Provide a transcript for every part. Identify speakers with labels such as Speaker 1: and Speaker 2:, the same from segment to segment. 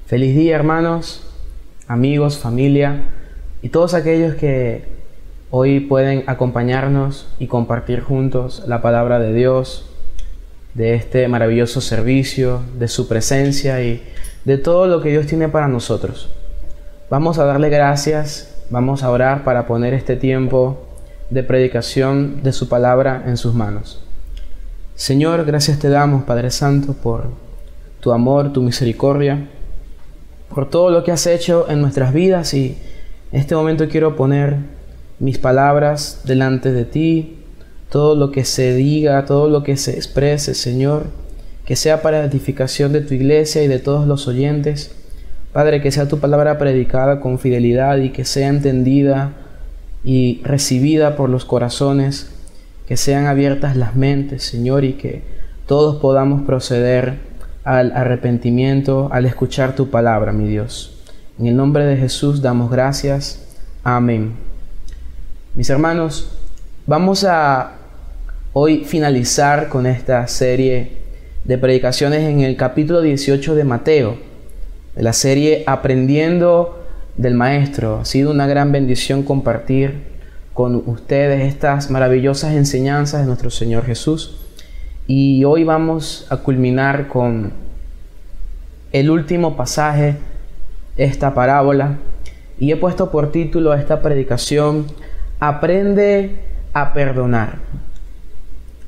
Speaker 1: Feliz día, hermanos, amigos, familia y todos aquellos que hoy pueden acompañarnos y compartir juntos la palabra de Dios, de este maravilloso servicio, de su presencia y de todo lo que Dios tiene para nosotros. Vamos a darle gracias, vamos a orar para poner este tiempo de predicación de su palabra en sus manos. Señor, gracias te damos, Padre Santo, por tu amor, tu misericordia, por todo lo que has hecho en nuestras vidas, y en este momento quiero poner mis palabras delante de ti. Todo lo que se diga, todo lo que se exprese, Señor, que sea para edificación de tu iglesia y de todos los oyentes. Padre, que sea tu palabra predicada con fidelidad y que sea entendida y recibida por los corazones, que sean abiertas las mentes, Señor, y que todos podamos proceder al arrepentimiento al escuchar tu palabra, mi Dios. En el nombre de Jesús damos gracias. Amén. Mis hermanos, vamos a hoy finalizar con esta serie de predicaciones en el capítulo 18 de Mateo, de la serie Aprendiendo del Maestro. Ha sido una gran bendición compartir con ustedes estas maravillosas enseñanzas de nuestro Señor Jesús. Y hoy vamos a culminar con el último pasaje, esta parábola, y he puesto por título a esta predicación: Aprende a perdonar.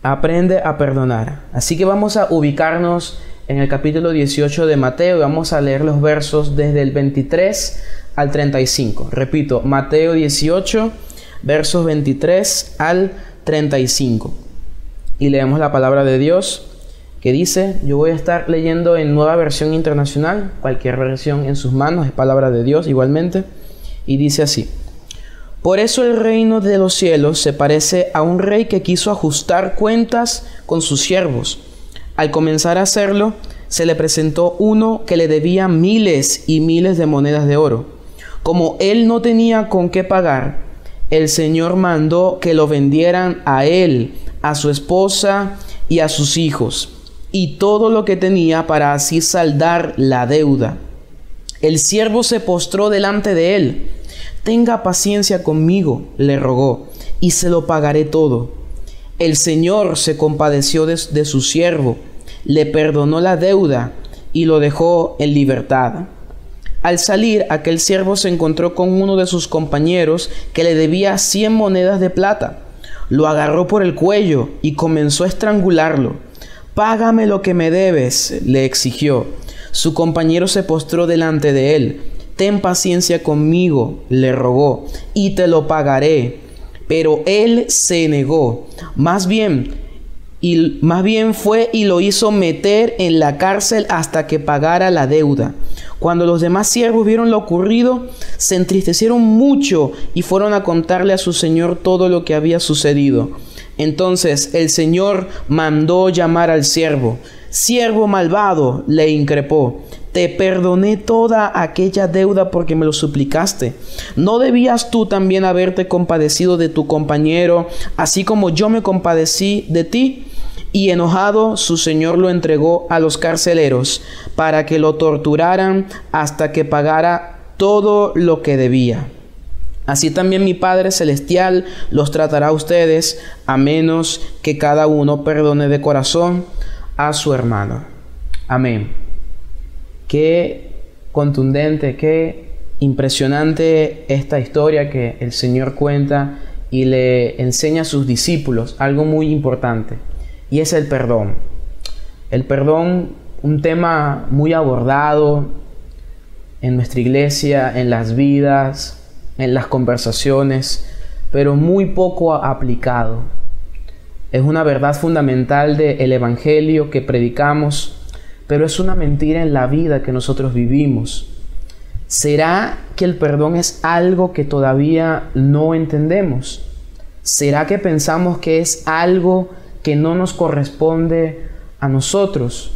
Speaker 1: Aprende a perdonar. Así que vamos a ubicarnos en el capítulo 18 de Mateo y vamos a leer los versos desde el 23 al 35. Repito, Mateo 18, versos 23 al 35. Y leemos la palabra de Dios que dice, yo voy a estar leyendo en Nueva Versión Internacional, cualquier versión en sus manos es palabra de Dios igualmente, y dice así: Por eso el reino de los cielos se parece a un rey que quiso ajustar cuentas con sus siervos. Al comenzar a hacerlo, se le presentó uno que le debía miles y miles de monedas de oro. Como él no tenía con qué pagar, el Señor mandó que lo vendieran a él, a su esposa y a sus hijos, y todo lo que tenía, para así saldar la deuda. El siervo se postró delante de él. Tenga paciencia conmigo, le rogó, y se lo pagaré todo. El Señor se compadeció de su siervo, le perdonó la deuda y lo dejó en libertad. Al salir, aquel siervo se encontró con uno de sus compañeros que le debía 100 monedas de plata. Lo agarró por el cuello y comenzó a estrangularlo. «Págame lo que me debes», le exigió. Su compañero se postró delante de él. «Ten paciencia conmigo», le rogó, «y te lo pagaré». Pero él se negó. Más bien fue y lo hizo meter en la cárcel hasta que pagara la deuda. Cuando los demás siervos vieron lo ocurrido, se entristecieron mucho y fueron a contarle a su señor todo lo que había sucedido. Entonces el Señor mandó llamar al siervo. «Siervo malvado», le increpó, «te perdoné toda aquella deuda porque me lo suplicaste. ¿No debías tú también haberte compadecido de tu compañero, así como yo me compadecí de ti?» Y enojado, su señor lo entregó a los carceleros para que lo torturaran hasta que pagara todo lo que debía. Así también mi Padre Celestial los tratará a ustedes, a menos que cada uno perdone de corazón a su hermano. Amén. Qué contundente, qué impresionante esta historia que el Señor cuenta y le enseña a sus discípulos algo muy importante, y es el perdón. El perdón, un tema muy abordado en nuestra iglesia, en las vidas, en las conversaciones, pero muy poco aplicado. Es una verdad fundamental del Evangelio que predicamos, pero es una mentira en la vida que nosotros vivimos. ¿Será que el perdón es algo que todavía no entendemos? ¿Será que pensamos que es algo que no nos corresponde a nosotros?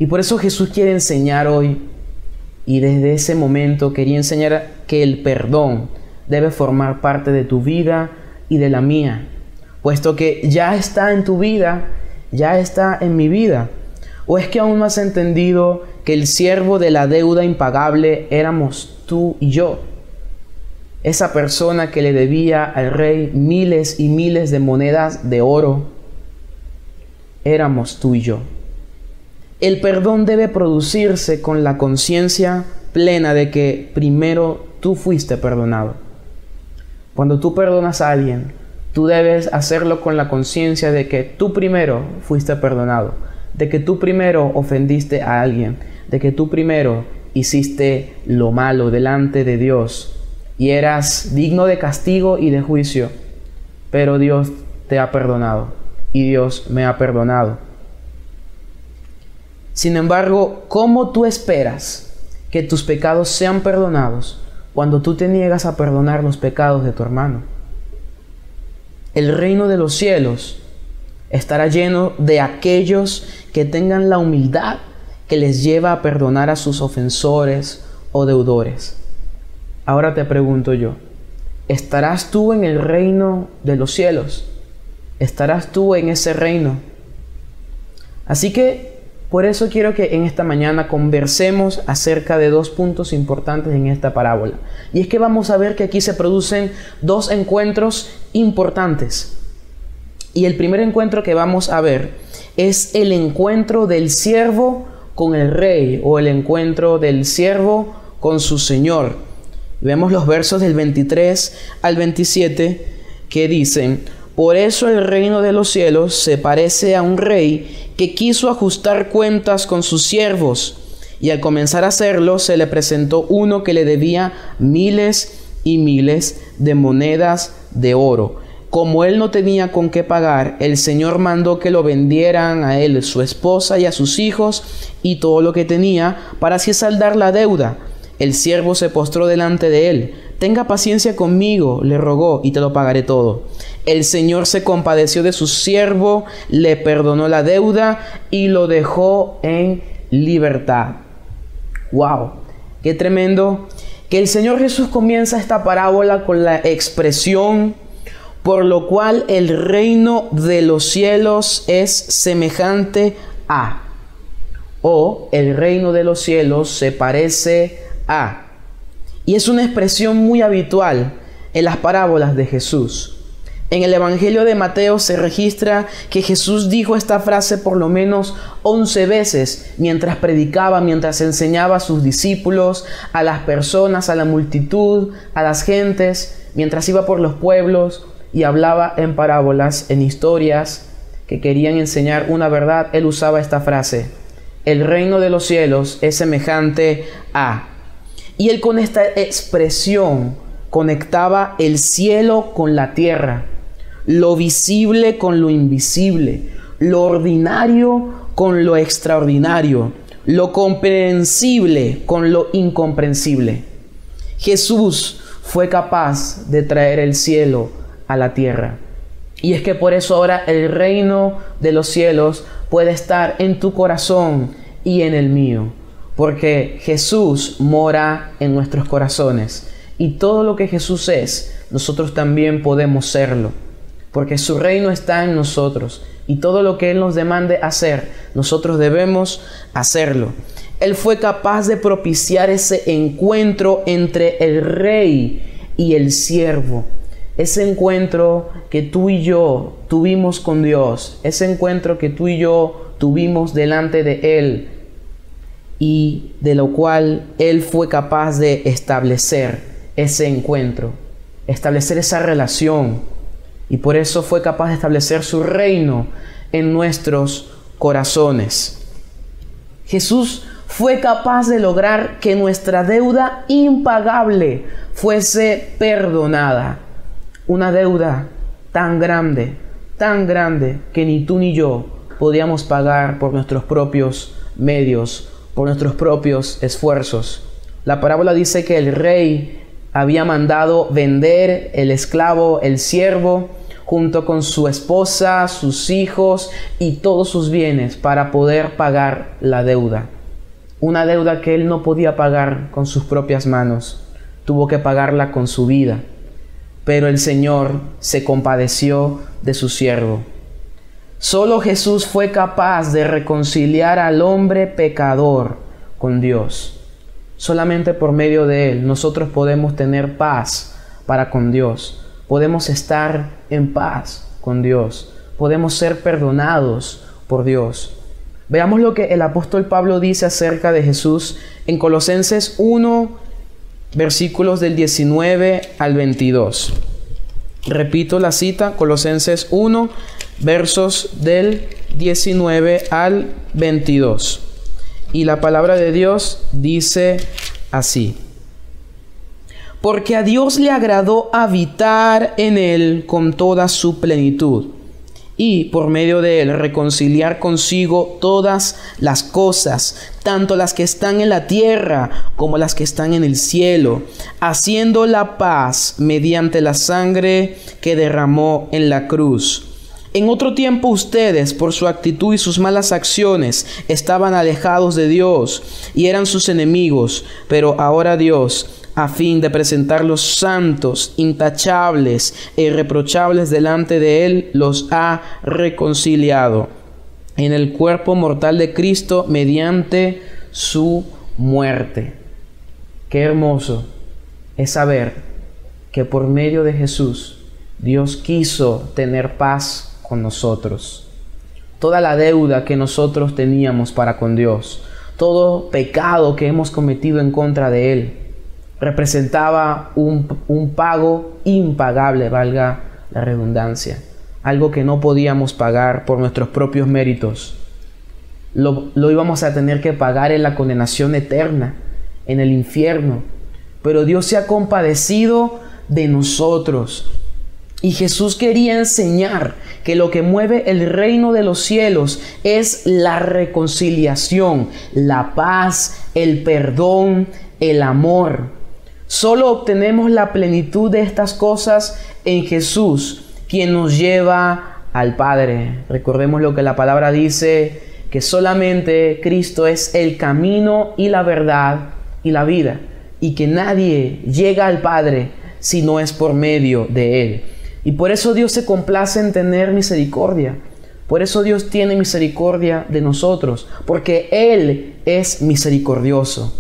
Speaker 1: Y por eso Jesús quiere enseñar hoy, y desde ese momento quería enseñar que el perdón debe formar parte de tu vida y de la mía, puesto que ya está en tu vida, ya está en mi vida. ¿O es que aún no has entendido que el siervo de la deuda impagable éramos tú y yo. Esa persona que le debía al rey miles y miles de monedas de oro, éramos tú y yo. El perdón debe producirse con la conciencia plena de que primero tú fuiste perdonado. Cuando tú perdonas a alguien, tú debes hacerlo con la conciencia de que tú primero fuiste perdonado, de que tú primero ofendiste a alguien, de que tú primero hiciste lo malo delante de Dios y eras digno de castigo y de juicio, pero Dios te ha perdonado y Dios me ha perdonado. Sin embargo, ¿cómo tú esperas que tus pecados sean perdonados cuando tú te niegas a perdonar los pecados de tu hermano? El reino de los cielos estará lleno de aquellos que tengan la humildad que les lleva a perdonar a sus ofensores o deudores. Ahora te pregunto yo, ¿estarás tú en el reino de los cielos? ¿Estarás tú en ese reino? Así que por eso quiero que en esta mañana conversemos acerca de dos puntos importantes en esta parábola. Y es que vamos a ver que aquí se producen dos encuentros importantes. Y el primer encuentro que vamos a ver es el encuentro del siervo con el rey, o el encuentro del siervo con su señor. Vemos los versos del 23 al 27 que dicen: por eso el reino de los cielos se parece a un rey que quiso ajustar cuentas con sus siervos, y al comenzar a hacerlo se le presentó uno que le debía miles y miles de monedas de oro. Como él no tenía con qué pagar, el Señor mandó que lo vendieran a él, su esposa y a sus hijos y todo lo que tenía, para así saldar la deuda. El siervo se postró delante de él. Tenga paciencia conmigo, le rogó, y te lo pagaré todo. El Señor se compadeció de su siervo, le perdonó la deuda y lo dejó en libertad. ¡Wow! ¡Qué tremendo! Que el Señor Jesús comienza esta parábola con la expresión: por lo cual el reino de los cielos es semejante a, o el reino de los cielos se parece a. Y es una expresión muy habitual en las parábolas de Jesús. En el Evangelio de Mateo se registra que Jesús dijo esta frase por lo menos 11 veces mientras predicaba, mientras enseñaba a sus discípulos, a las personas, a la multitud, a las gentes, mientras iba por los pueblos y hablaba en parábolas, en historias que querían enseñar una verdad. Él usaba esta frase: el reino de los cielos es semejante a. Y él con esta expresión conectaba el cielo con la tierra, lo visible con lo invisible, lo ordinario con lo extraordinario, lo comprensible con lo incomprensible. Jesús fue capaz de traer el cielo a la tierra. Y es que por eso ahora el reino de los cielos puede estar en tu corazón y en el mío, porque Jesús mora en nuestros corazones, y todo lo que Jesús es, nosotros también podemos serlo, porque su reino está en nosotros, y todo lo que Él nos demande hacer, nosotros debemos hacerlo. Él fue capaz de propiciar ese encuentro entre el rey y el siervo, ese encuentro que tú y yo tuvimos con Dios, ese encuentro que tú y yo tuvimos delante de Él, y de lo cual Él fue capaz de establecer ese encuentro, establecer esa relación, y por eso fue capaz de establecer su reino en nuestros corazones. Jesús fue capaz de lograr que nuestra deuda impagable fuese perdonada. Una deuda tan grande que ni tú ni yo podíamos pagar por nuestros propios medios, por nuestros propios esfuerzos. La parábola dice que el rey había mandado vender el esclavo, el siervo, junto con su esposa, sus hijos y todos sus bienes para poder pagar la deuda. Una deuda que él no podía pagar con sus propias manos, tuvo que pagarla con su vida. Pero el Señor se compadeció de su siervo. Solo Jesús fue capaz de reconciliar al hombre pecador con Dios. Solamente por medio de Él nosotros podemos tener paz para con Dios. Podemos estar en paz con Dios. Podemos ser perdonados por Dios. Veamos lo que el apóstol Pablo dice acerca de Jesús en Colosenses 1, versículos del 19 al 22. Repito la cita, Colosenses 1, versos del 19 al 22. Y la palabra de Dios dice así: porque a Dios le agradó habitar en él con toda su plenitud, y por medio de él reconciliar consigo todas las cosas, tanto las que están en la tierra como las que están en el cielo, haciendo la paz mediante la sangre que derramó en la cruz. En otro tiempo ustedes, por su actitud y sus malas acciones, estaban alejados de Dios y eran sus enemigos, pero ahora Dios, a fin de presentarlos santos, intachables e irreprochables delante de Él, los ha reconciliado en el cuerpo mortal de Cristo mediante su muerte. Qué hermoso es saber que por medio de Jesús, Dios quiso tener paz con nosotros. Toda la deuda que nosotros teníamos para con Dios, todo pecado que hemos cometido en contra de Él, representaba un pago impagable, valga la redundancia, algo que no podíamos pagar por nuestros propios méritos. Lo íbamos a tener que pagar en la condenación eterna, en el infierno. Pero Dios se ha compadecido de nosotros. Y Jesús quería enseñar que lo que mueve el reino de los cielos es la reconciliación, la paz, el perdón, el amor. Solo obtenemos la plenitud de estas cosas en Jesús, quien nos lleva al Padre. Recordemos lo que la palabra dice, que solamente Cristo es el camino y la verdad y la vida, y que nadie llega al Padre si no es por medio de Él. Y por eso Dios se complace en tener misericordia. Por eso Dios tiene misericordia de nosotros, porque Él es misericordioso.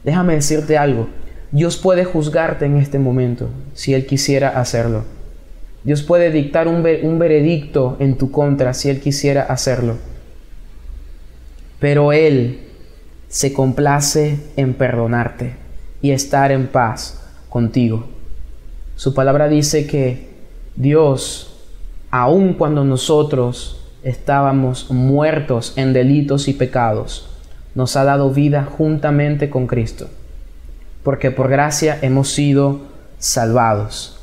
Speaker 1: Déjame decirte algo. Dios puede juzgarte en este momento, si Él quisiera hacerlo. Dios puede dictar un veredicto en tu contra, si Él quisiera hacerlo. Pero Él se complace en perdonarte y estar en paz contigo. Su palabra dice que Dios, aun cuando nosotros estábamos muertos en delitos y pecados, nos ha dado vida juntamente con Cristo, porque por gracia hemos sido salvados.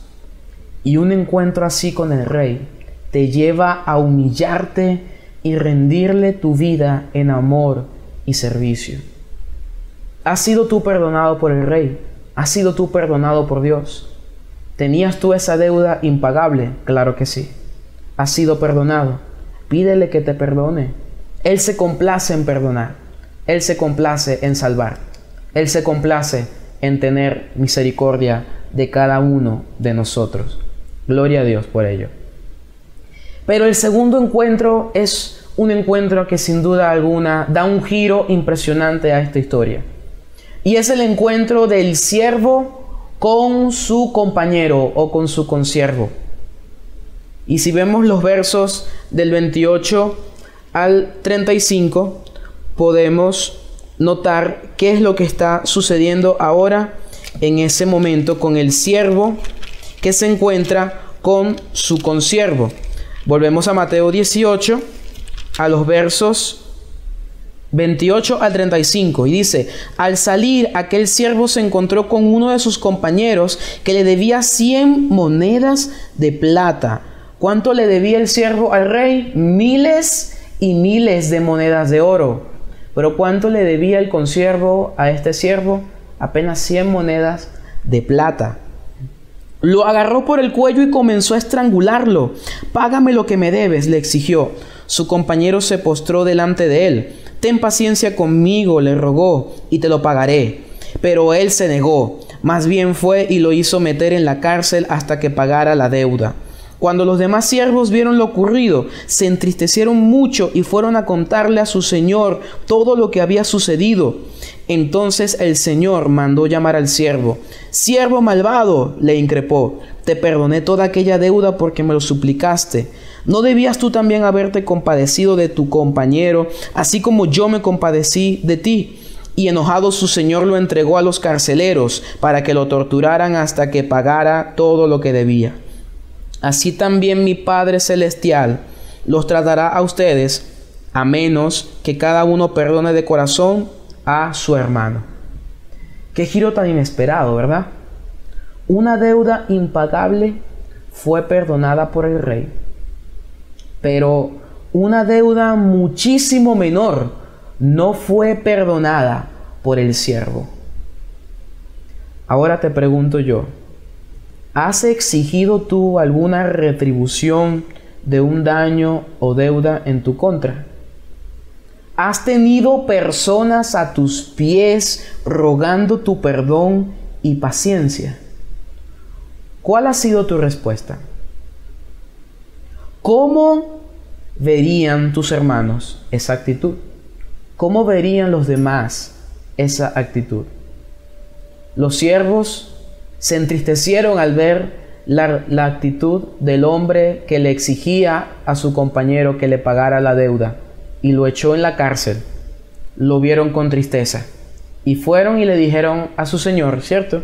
Speaker 1: Y un encuentro así con el Rey te lleva a humillarte y rendirle tu vida en amor y servicio. ¿Has sido tú perdonado por el Rey? ¿Has sido tú perdonado por Dios? ¿Tenías tú esa deuda impagable? Claro que sí. ¿Has sido perdonado? Pídele que te perdone. Él se complace en perdonar. Él se complace en salvar. Él se complace en tener misericordia de cada uno de nosotros. Gloria a Dios por ello. Pero el segundo encuentro es un encuentro que sin duda alguna da un giro impresionante a esta historia. Y es el encuentro del siervo con su compañero o con su consiervo. Y si vemos los versos del 28 al 35, podemos notar qué es lo que está sucediendo ahora en ese momento con el siervo que se encuentra con su consiervo. Volvemos a Mateo 18, a los versos 28 al 35, y dice: al salir, aquel siervo se encontró con uno de sus compañeros que le debía 100 monedas de plata. ¿Cuánto le debía el siervo al rey? Miles y miles de monedas de oro. Pero ¿cuánto le debía el consiervo a este siervo? Apenas 100 monedas de plata. Lo agarró por el cuello y comenzó a estrangularlo. «Págame lo que me debes», le exigió. Su compañero se postró delante de él. «Ten paciencia conmigo», le rogó, «y te lo pagaré». Pero él se negó. Más bien fue y lo hizo meter en la cárcel hasta que pagara la deuda. Cuando los demás siervos vieron lo ocurrido, se entristecieron mucho y fueron a contarle a su señor todo lo que había sucedido. Entonces el señor mandó llamar al siervo. «Siervo malvado», le increpó, «te perdoné toda aquella deuda porque me lo suplicaste. ¿No debías tú también haberte compadecido de tu compañero, así como yo me compadecí de ti?» Y enojado su señor lo entregó a los carceleros para que lo torturaran hasta que pagara todo lo que debía. Así también mi Padre Celestial los tratará a ustedes, a menos que cada uno perdone de corazón a su hermano. Qué giro tan inesperado, ¿verdad? Una deuda impagable fue perdonada por el rey, pero una deuda muchísimo menor no fue perdonada por el siervo. Ahora te pregunto yo, ¿has exigido tú alguna retribución de un daño o deuda en tu contra? ¿Has tenido personas a tus pies rogando tu perdón y paciencia? ¿Cuál ha sido tu respuesta? ¿Cómo verían tus hermanos esa actitud? ¿Cómo verían los demás esa actitud? Los siervos se entristecieron al ver la actitud del hombre que le exigía a su compañero que le pagara la deuda y lo echó en la cárcel. Lo vieron con tristeza y fueron y le dijeron a su señor, ¿cierto?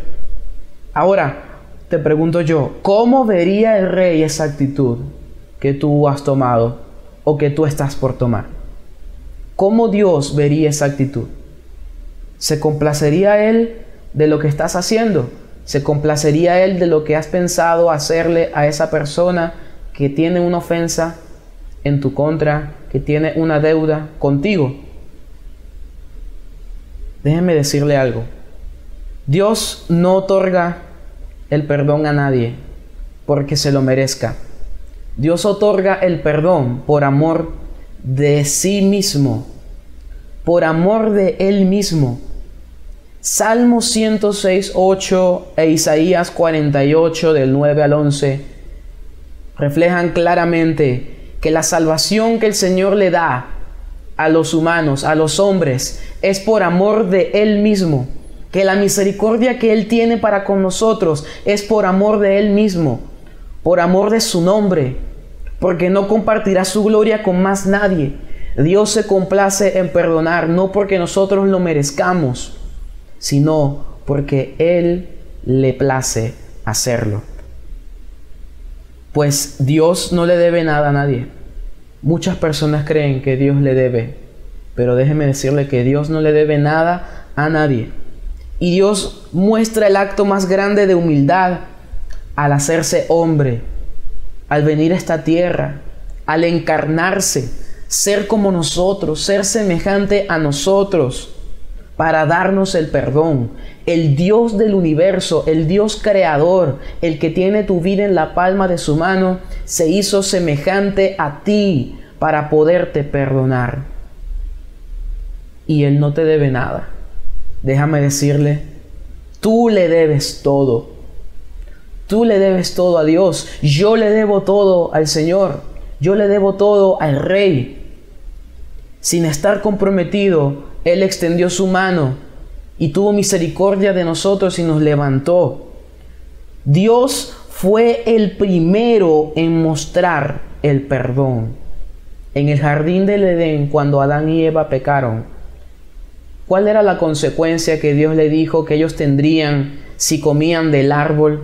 Speaker 1: Ahora, te pregunto yo, ¿cómo vería el rey esa actitud que tú has tomado o que tú estás por tomar? ¿Cómo Dios vería esa actitud? ¿Se complacería Él de lo que estás haciendo? ¿Se complacería Él de lo que has pensado hacerle a esa persona que tiene una ofensa en tu contra, que tiene una deuda contigo? Déjeme decirle algo. Dios no otorga el perdón a nadie porque se lo merezca. Dios otorga el perdón por amor de sí mismo, por amor de Él mismo. Salmo 106, 8 e Isaías 48 del 9 al 11 reflejan claramente que la salvación que el Señor le da a los humanos, a los hombres, es por amor de Él mismo, que la misericordia que Él tiene para con nosotros es por amor de Él mismo, por amor de su nombre, porque no compartirá su gloria con más nadie. Dios se complace en perdonar, no porque nosotros lo merezcamos, sino porque Él le place hacerlo. Pues Dios no le debe nada a nadie. Muchas personas creen que Dios le debe, pero déjeme decirle que Dios no le debe nada a nadie. Y Dios muestra el acto más grande de humildad al hacerse hombre, al venir a esta tierra, al encarnarse, ser como nosotros, ser semejante a nosotros, para darnos el perdón. El Dios del universo, el Dios creador, el que tiene tu vida en la palma de su mano, se hizo semejante a ti para poderte perdonar. Y Él no te debe nada. Déjame decirle, tú le debes todo. Tú le debes todo a Dios. Yo le debo todo al Señor. Yo le debo todo al Rey. Sin estar comprometido, Él extendió su mano y tuvo misericordia de nosotros y nos levantó. Dios fue el primero en mostrar el perdón. En el jardín del Edén, cuando Adán y Eva pecaron, ¿cuál era la consecuencia que Dios le dijo que ellos tendrían si comían del árbol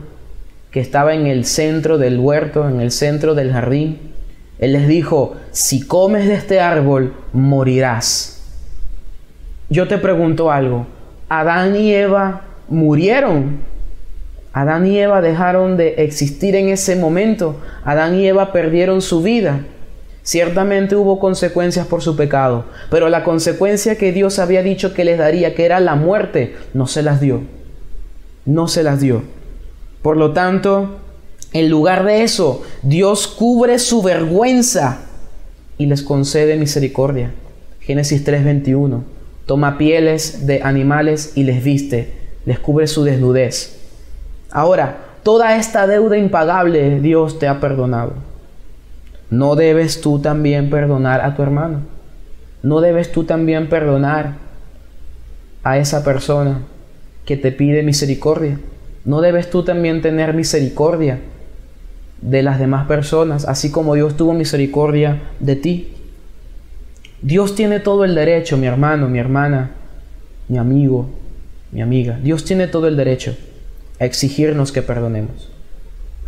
Speaker 1: que estaba en el centro del huerto, en el centro del jardín? Él les dijo, si comes de este árbol, morirás. Yo te pregunto algo, ¿Adán y Eva murieron? ¿Adán y Eva dejaron de existir en ese momento? ¿Adán y Eva perdieron su vida? Ciertamente hubo consecuencias por su pecado, pero la consecuencia que Dios había dicho que les daría, que era la muerte, no se las dio. No se las dio. Por lo tanto, en lugar de eso, Dios cubre su vergüenza y les concede misericordia. Génesis 3:21. Toma pieles de animales y les viste, les cubre su desnudez. Ahora, toda esta deuda impagable Dios te ha perdonado. ¿No debes tú también perdonar a tu hermano? ¿No debes tú también perdonar a esa persona que te pide misericordia? ¿No debes tú también tener misericordia de las demás personas, así como Dios tuvo misericordia de ti? Dios tiene todo el derecho, mi hermano, mi hermana, mi amigo, mi amiga. Dios tiene todo el derecho a exigirnos que perdonemos.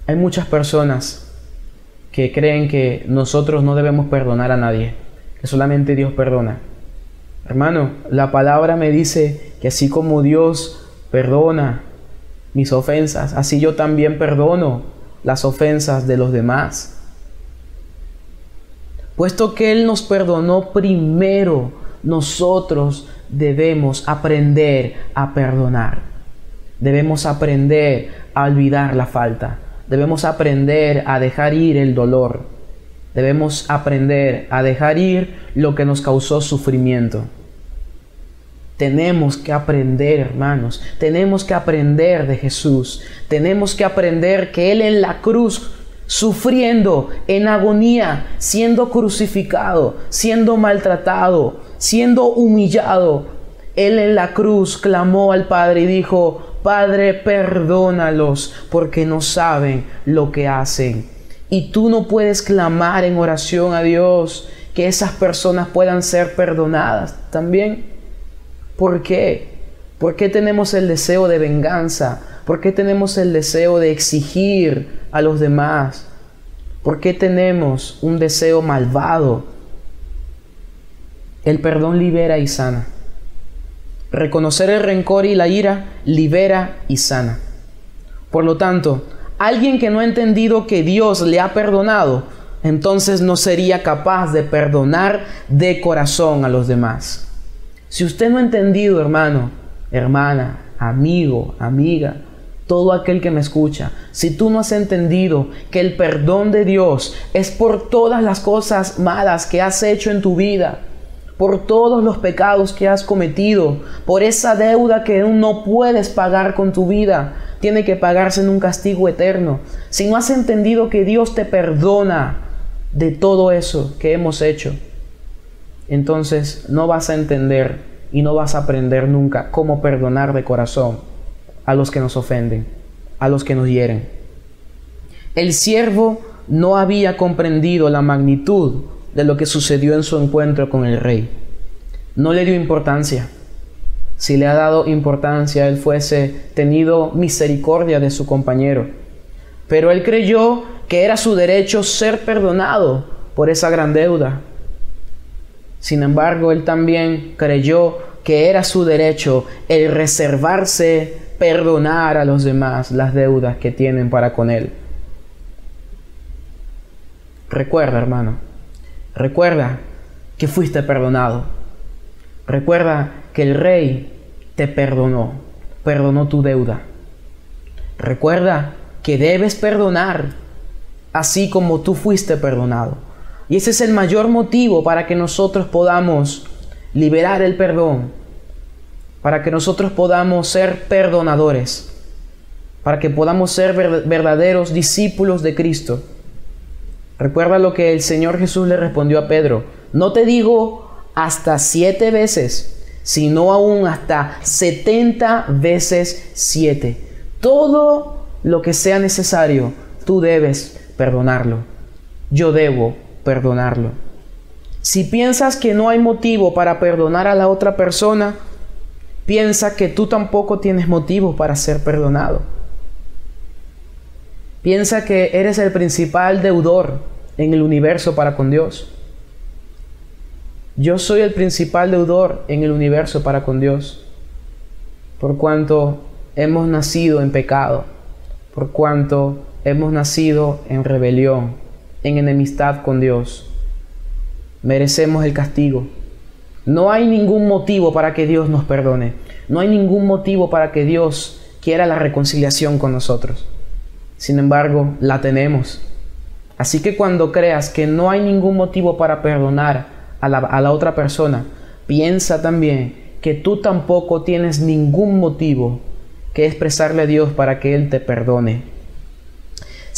Speaker 1: Hay muchas personas que creen que nosotros no debemos perdonar a nadie, que solamente Dios perdona. Hermano, la palabra me dice que así como Dios perdona mis ofensas, así yo también perdono las ofensas de los demás. Puesto que Él nos perdonó primero, nosotros debemos aprender a perdonar. Debemos aprender a olvidar la falta. Debemos aprender a dejar ir el dolor. Debemos aprender a dejar ir lo que nos causó sufrimiento. Tenemos que aprender, hermanos. Tenemos que aprender de Jesús. Tenemos que aprender que Él en la cruz, sufriendo en agonía, siendo crucificado, siendo maltratado, siendo humillado, Él en la cruz clamó al Padre y dijo: Padre, perdónalos porque no saben lo que hacen. Y tú no puedes clamar en oración a Dios que esas personas puedan ser perdonadas también. ¿Por qué? ¿Por qué tenemos el deseo de venganza? ¿Por qué tenemos el deseo de exigir a los demás? ¿Por qué tenemos un deseo malvado? El perdón libera y sana. Reconocer el rencor y la ira libera y sana. Por lo tanto, alguien que no ha entendido que Dios le ha perdonado, entonces no sería capaz de perdonar de corazón a los demás. Si usted no ha entendido, hermano, hermana, amigo, amiga, todo aquel que me escucha, si tú no has entendido que el perdón de Dios es por todas las cosas malas que has hecho en tu vida, por todos los pecados que has cometido, por esa deuda que no puedes pagar con tu vida, tiene que pagarse en un castigo eterno. Si no has entendido que Dios te perdona de todo eso que hemos hecho, entonces no vas a entender y no vas a aprender nunca cómo perdonar de corazón a los que nos ofenden, a los que nos hieren. El siervo no había comprendido la magnitud de lo que sucedió en su encuentro con el rey. No le dio importancia. Si le ha dado importancia, él fuese tenido misericordia de su compañero. Pero él creyó que era su derecho ser perdonado por esa gran deuda. Sin embargo, él también creyó que era su derecho el reservarse, perdonar a los demás las deudas que tienen para con él. Recuerda, hermano, recuerda que fuiste perdonado. Recuerda que el Rey te perdonó, perdonó tu deuda. Recuerda que debes perdonar así como tú fuiste perdonado. Y ese es el mayor motivo para que nosotros podamos liberar el perdón, para que nosotros podamos ser perdonadores, para que podamos ser verdaderos discípulos de Cristo. Recuerda lo que el Señor Jesús le respondió a Pedro: no te digo hasta 7 veces, sino aún hasta 70 veces 7. Todo lo que sea necesario, tú debes perdonarlo. Yo debo perdonarlo. Si piensas que no hay motivo para perdonar a la otra persona, piensa que tú tampoco tienes motivo para ser perdonado. Piensa que eres el principal deudor en el universo para con Dios. Yo soy el principal deudor en el universo para con Dios, por cuanto hemos nacido en pecado, por cuanto hemos nacido en rebelión, en enemistad con Dios. Merecemos el castigo. No hay ningún motivo para que Dios nos perdone. No hay ningún motivo para que Dios quiera la reconciliación con nosotros. Sin embargo, la tenemos. Así que cuando creas que no hay ningún motivo para perdonar a la otra persona, piensa también que tú tampoco tienes ningún motivo que expresarle a Dios para que Él te perdone.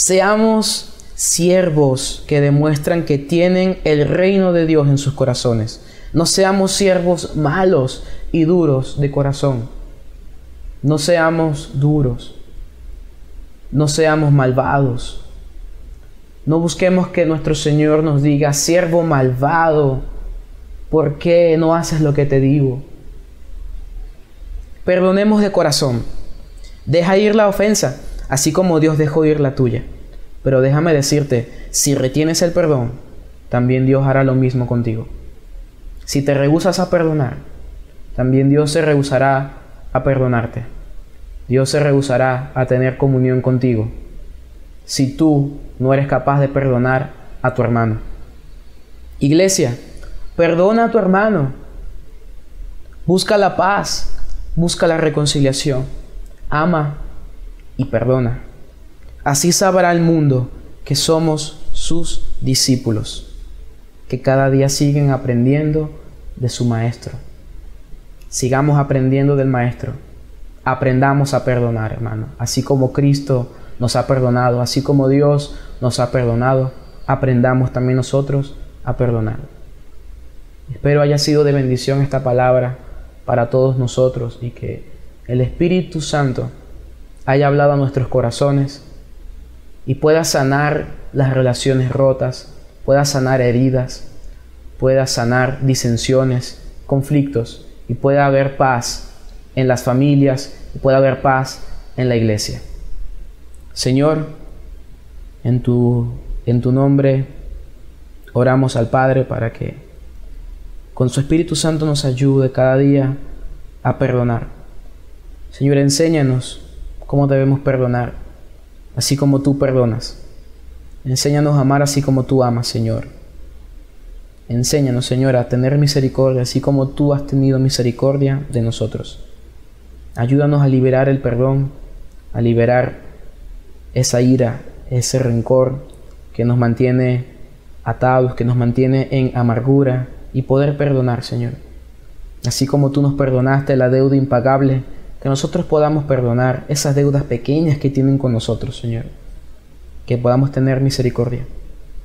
Speaker 1: Seamos siervos que demuestran que tienen el reino de Dios en sus corazones. No seamos siervos malos y duros de corazón. No seamos duros. No seamos malvados. No busquemos que nuestro Señor nos diga: siervo malvado, ¿por qué no haces lo que te digo? Perdonemos de corazón. Deja ir la ofensa, así como Dios dejó ir la tuya. Pero déjame decirte, si retienes el perdón, también Dios hará lo mismo contigo. Si te rehusas a perdonar, también Dios se rehusará a perdonarte. Dios se rehusará a tener comunión contigo si tú no eres capaz de perdonar a tu hermano. Iglesia, perdona a tu hermano. Busca la paz, busca la reconciliación. Ama y perdona. Así sabrá el mundo que somos sus discípulos, que cada día siguen aprendiendo de su Maestro. Sigamos aprendiendo del Maestro. Aprendamos a perdonar, hermano. Así como Cristo nos ha perdonado, así como Dios nos ha perdonado, aprendamos también nosotros a perdonar. Espero haya sido de bendición esta palabra para todos nosotros y que el Espíritu Santo haya hablado a nuestros corazones y pueda sanar las relaciones rotas, pueda sanar heridas, pueda sanar disensiones, conflictos, y pueda haber paz en las familias y pueda haber paz en la iglesia. Señor, en tu nombre oramos al Padre para que con su Espíritu Santo nos ayude cada día a perdonar. Señor, enséñanos cómo debemos perdonar, así como tú perdonas. Enséñanos a amar así como tú amas, Señor. Enséñanos, Señor, a tener misericordia, así como tú has tenido misericordia de nosotros. Ayúdanos a liberar el perdón, a liberar esa ira, ese rencor que nos mantiene atados, que nos mantiene en amargura, y poder perdonar, Señor. Así como tú nos perdonaste la deuda impagable, que nosotros podamos perdonar esas deudas pequeñas que tienen con nosotros, Señor. Que podamos tener misericordia.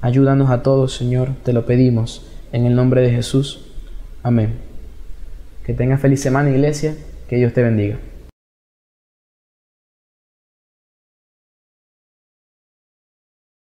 Speaker 1: Ayúdanos a todos, Señor, te lo pedimos, en el nombre de Jesús. Amén. Que tengas feliz semana, iglesia. Que Dios te bendiga.